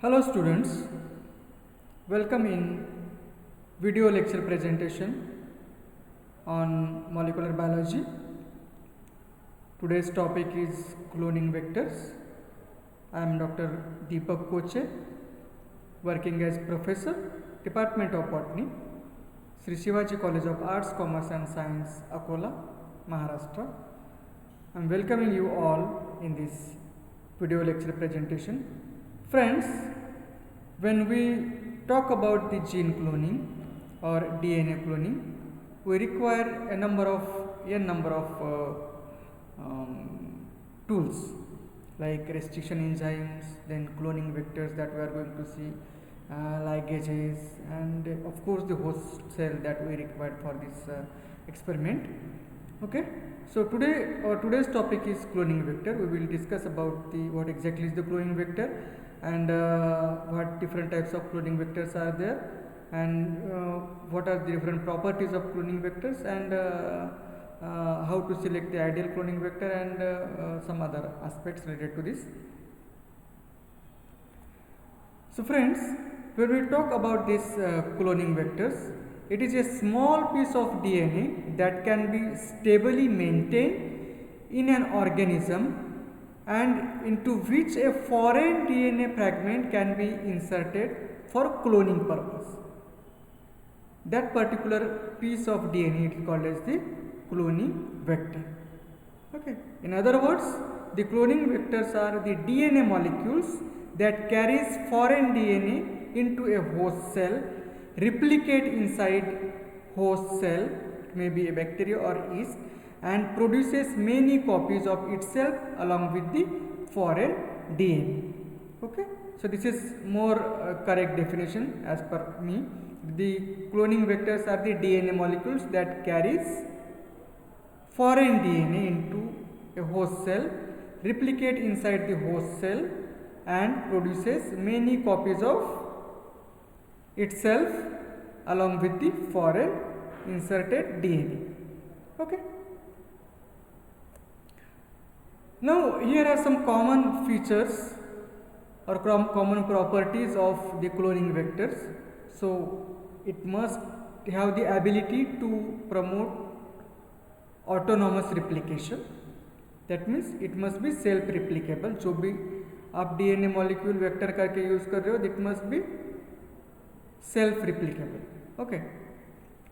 Hello students, welcome in video lecture presentation on molecular biology. Today's topic is cloning vectors. I am Dr. Deepak Koche, working as Professor, Department of Botany, Sri Shivaji College of Arts, Commerce and Science, Akola, Maharashtra. I am welcoming you all in this video lecture presentation. Friends, when we talk about the gene cloning or DNA cloning, we require a number of tools like restriction enzymes, then cloning vectors that we are going to see, ligases, and of course the host cell that we required for this experiment. Okay, so today's topic is cloning vector. We will discuss about what exactly is the cloning vector and what different types of cloning vectors are there, and what are the different properties of cloning vectors, and how to select the ideal cloning vector, and some other aspects related to this. So friends, when we talk about these cloning vectors, it is a small piece of DNA that can be stably maintained in an organism and into which a foreign DNA fragment can be inserted for cloning purpose. That particular piece of DNA is called as the cloning vector. Okay. In other words, the cloning vectors are the DNA molecules that carries foreign DNA into a host cell, replicate inside host cell, it may be a bacteria or yeast, and produces many copies of itself along with the foreign DNA. Okay, so this is more correct definition as per me. The cloning vectors are the DNA molecules that carries foreign DNA into a host cell, replicate inside the host cell, and produces many copies of itself along with the foreign inserted DNA. Okay. Now here are some common features or common properties of the cloning vectors. So it must have the ability to promote autonomous replication. That means it must be self replicable. जो भी आप DNA molecule vector करके use कर रहे हो, it must be self replicable. Okay.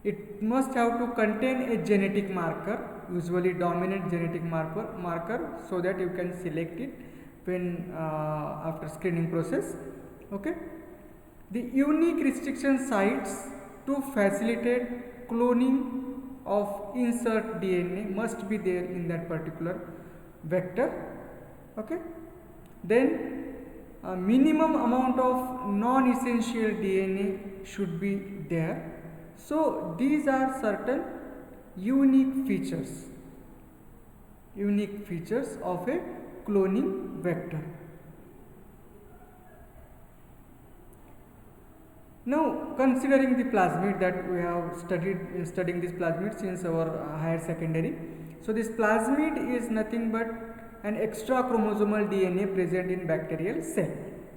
It must have to contain a genetic marker, usually dominant genetic marker, so that you can select it when after screening process. Okay. The unique restriction sites to facilitate cloning of insert DNA must be there in that particular vector. Okay. Then a minimum amount of non-essential DNA should be there. So these are certain unique features of a cloning vector. Now considering the plasmid that we have studying this plasmid since our higher secondary. So this plasmid is nothing but an extra chromosomal DNA present in bacterial cell.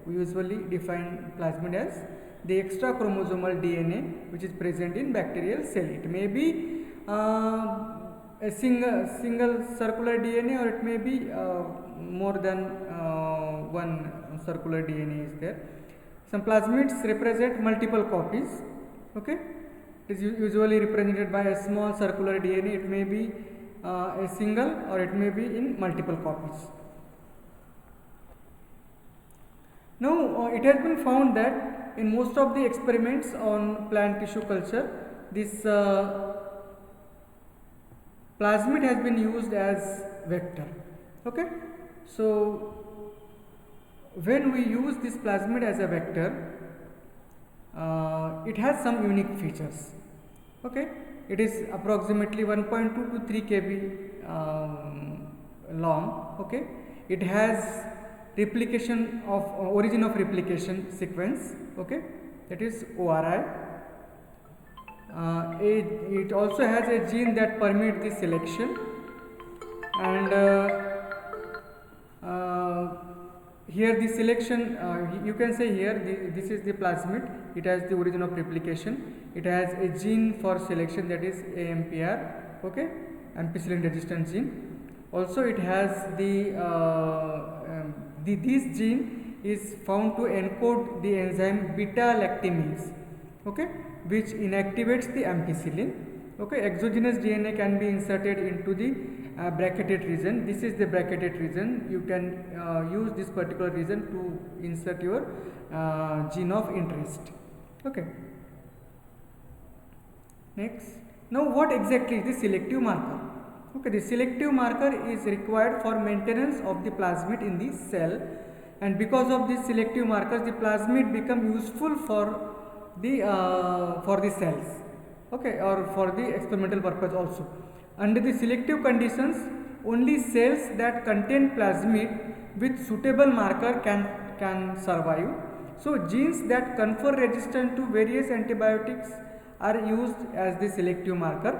We usually define plasmid as the extra chromosomal DNA which is present in bacterial cell. It may be a single circular DNA, or it may be more than one circular DNA is there. Some plasmids represent multiple copies. Okay, it is usually represented by a small circular DNA. It may be a single, or it may be in multiple copies. Now it has been found that in most of the experiments on plant tissue culture, this plasmid has been used as vector. Okay, so when we use this plasmid as a vector, it has some unique features. Okay, it is approximately 1.2 to 3 kb long. Okay, it has replication of origin of replication sequence. Okay, that is ORI. It also has a gene that permits the selection, and here the selection, you can say here this is the plasmid. It has the origin of replication. It has a gene for selection, that is AMPR, okay, ampicillin resistant gene. Also it has this gene is found to encode the enzyme beta lactamase, okay, which inactivates the ampicillin. Okay, exogenous DNA can be inserted into the bracketed region. This is the bracketed region. You can use this particular region to insert your gene of interest. Okay. Next, now what exactly is the selective marker? Okay, the selective marker is required for maintenance of the plasmid in the cell, and because of this selective markers, the plasmid become useful for the cells, okay, or for the experimental purpose also. Under the selective conditions, only cells that contain plasmid with suitable marker can survive. So genes that confer resistance to various antibiotics are used as the selective marker,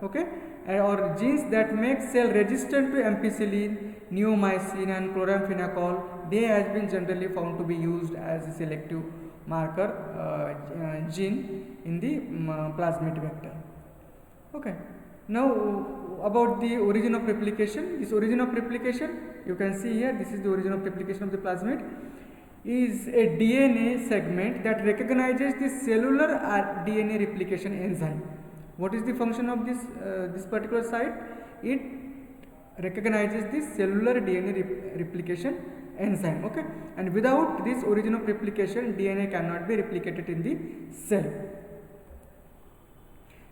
okay, or genes that make cell resistant to ampicillin, neomycin and chloramphenicol, they has been generally found to be used as a selective marker gene in the plasmid vector. Okay. Now about the origin of replication. This origin of replication, you can see here, this is the origin of replication of the plasmid, is a DNA segment that recognizes the cellular DNA replication enzyme. What is the function of this particular site? It recognizes the cellular DNA replication enzyme, okay, and without this origin of replication, DNA cannot be replicated in the cell.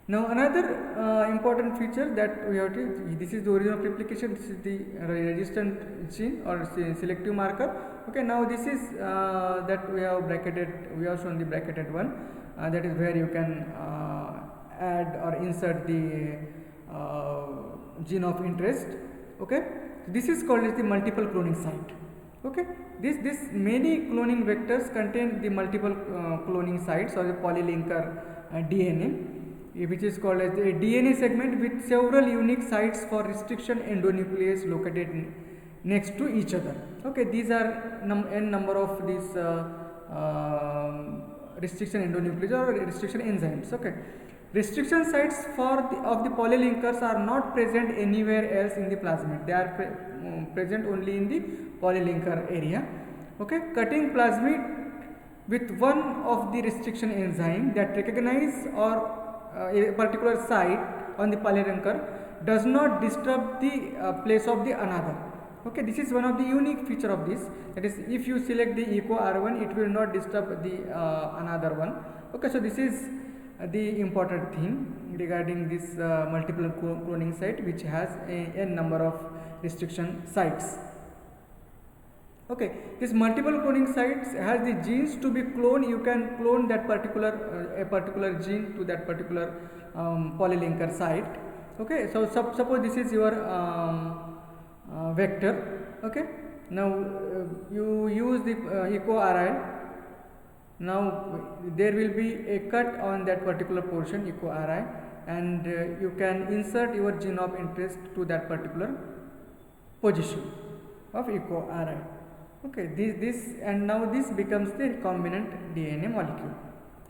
Now another important feature that we have to, this is the origin of replication, this is the resistant gene or selective marker. Okay, now this is that we have bracketed, we have shown the bracketed one, that is where you can add or insert the gene of interest. Okay, this is called as the multiple cloning site. Okay, this many cloning vectors contain the multiple cloning sites or the polylinker DNA, which is called as a DNA segment with several unique sites for restriction endonuclease located next to each other. Okay, these are n number of these restriction endonuclease or restriction enzymes. Okay, restriction sites of the polylinkers are not present anywhere else in the plasmid. They are present only in the polylinker area. Okay, cutting plasmid with one of the restriction enzyme that recognize or a particular site on the polylinker does not disturb the place of the another. Okay, this is one of the unique feature of this, that is, if you select the echo R1, it will not disturb the another one. Okay, so this is the important thing regarding this multiple cloning site, which has n number of restriction sites. Okay, this multiple cloning sites has the genes to be cloned. You can clone that particular a particular gene to that particular polylinker site. Okay, so suppose this is your vector. Okay, now you use the EcoRI. Now there will be a cut on that particular portion EcoRI, and you can insert your gene of interest to that particular position of EcoRI. Okay, this and now this becomes the recombinant DNA molecule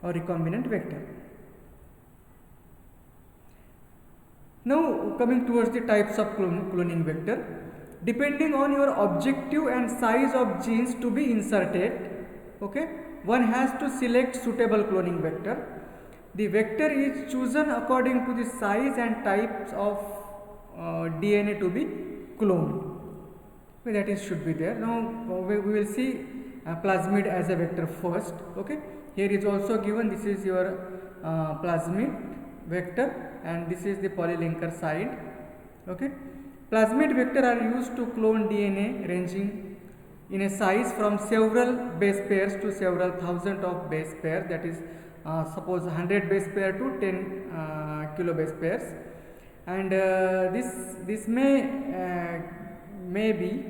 or recombinant vector. Now coming towards the types of cloning vector, depending on your objective and size of genes to be inserted, okay, one has to select suitable cloning vector. The vector is chosen according to the size and types of DNA to be cloned. Okay, that is should be there. Now we will see plasmid as a vector first. Okay, here is also given, this is your plasmid vector and this is the polylinker side. Okay, plasmid vector are used to clone DNA ranging in a size from several base pairs to several thousand of base pair, that is suppose 100 base pair to 10 kilo base pairs, and this may be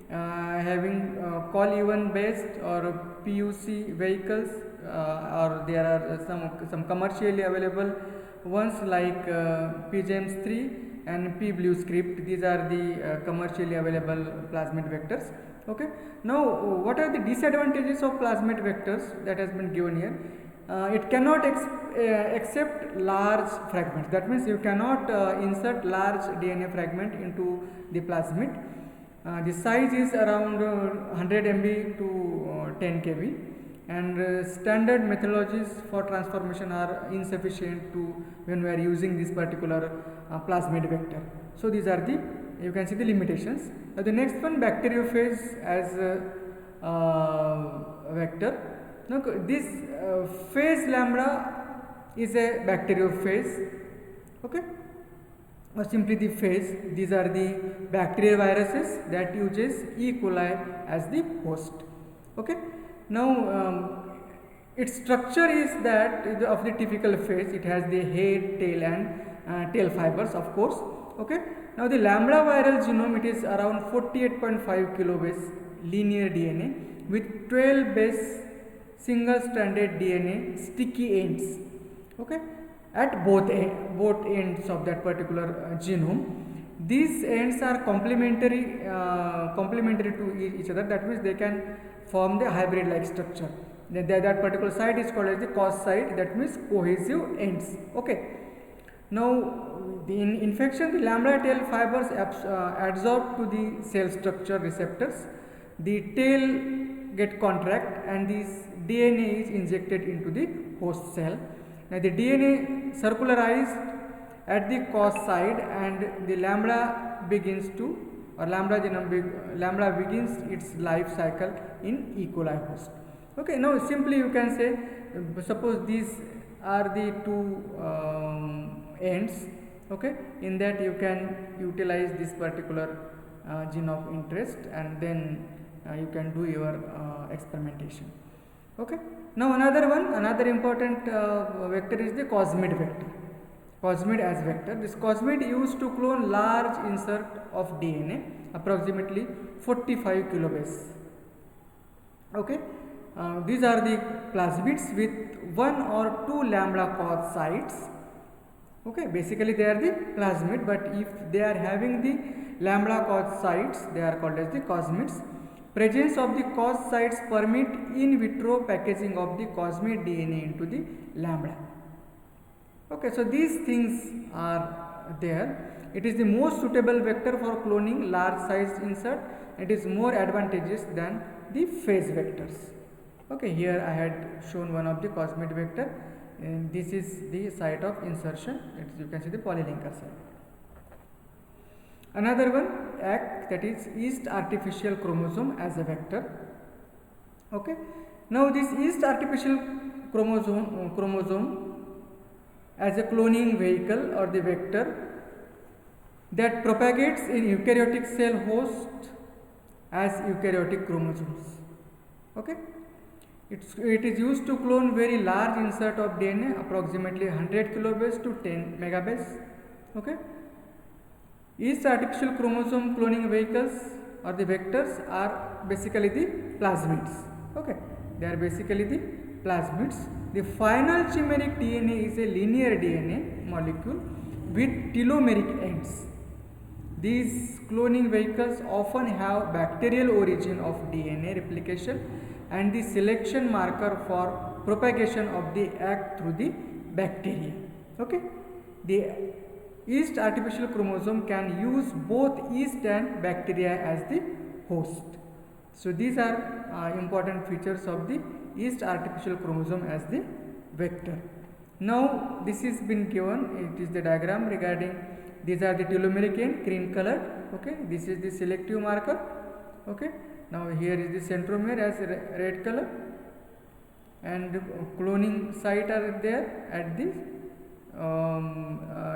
having call-even based or PUC vehicles, or there are some commercially available ones like PGEMS3 and PBluescript. These are the commercially available plasmid vectors. Okay. Now, what are the disadvantages of plasmid vectors that has been given here? It cannot accept large fragments. That means you cannot insert large DNA fragment into the plasmid. The size is around 100 MB to 10 kb, and standard methodologies for transformation are insufficient to when we are using this particular plasmid vector. So these are the, you can see the limitations. The next one, bacteriophage as vector. Now this phase lambda is a bacteriophage, okay, or simply the phase. These are the bacterial viruses that uses E. coli as the host, okay. Now its structure is that of the typical phase. It has the head, tail and tail fibers, of course, okay. Now the lambda viral genome, it is around 48.5 kilobase linear DNA with 12 base single stranded DNA sticky ends, okay, at both ends of that particular genome. These ends are complementary to each other. That means they can form the hybrid like structure. That particular site is called as the cos site, that means cohesive ends, okay. Now in infection, the lambda tail fibers adsorb to the cell structure receptors. The tail get contract and this DNA is injected into the host cell. Now the DNA circularized at the cos side and the lambda begins its life cycle in E. coli host. Okay, now simply you can say, suppose these are the two ends, okay, in that you can utilize this particular gene of interest, and then you can do your experimentation, okay. Now another important vector is the cosmid vector. Cosmid as vector. This cosmid used to clone large insert of DNA, approximately 45 kilobase, okay. These are the plasmids with 1 or 2 lambda cos sites, okay. Basically they are the plasmid, but if they are having the lambda cos sites, they are called as the cosmids. Presence of the cos sites permit in vitro packaging of the cosmid DNA into the lambda, okay. So these things are there. It is the most suitable vector for cloning large size insert. It is more advantageous than the phase vectors, okay. Here I had shown one of the cosmid vector, and this is the site of insertion. You can see the polylinker site. Another one, ACT, that is yeast artificial chromosome as a vector, okay. Now this yeast artificial chromosome as a cloning vehicle or the vector that propagates in eukaryotic cell host as eukaryotic chromosomes, okay. It is used to clone very large insert of DNA, approximately 100 kilobase to 10 megabase, okay. Yeast artificial chromosome cloning vehicles or the vectors are basically the plasmids, okay. They are basically the plasmids. The final chimeric DNA is a linear DNA molecule with telomeric ends. These cloning vehicles often have bacterial origin of DNA replication and the selection marker for propagation of the ACT through the bacteria, okay. The yeast artificial chromosome can use both yeast and bacteria as the host. So these are important features of the yeast artificial chromosome as the vector. Now this is been given, it is the diagram regarding, these are the telomeric end, green colored, okay. This is the selective marker, okay. Now here is the centromere as red color, and cloning site are there at the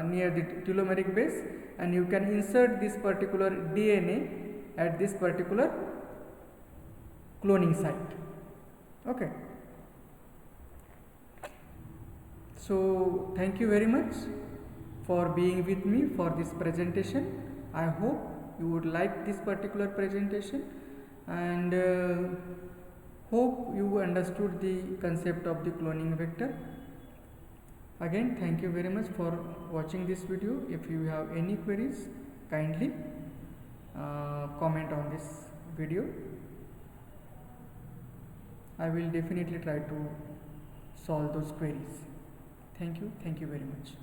near the telomeric base, and you can insert this particular DNA at this particular cloning site, okay. So thank you very much for being with me for this presentation. I hope you would like this particular presentation, and hope you understood the concept of the cloning vector. Again, thank you very much for watching this video. If you have any queries, kindly comment on this video. I will definitely try to solve those queries. Thank you very much.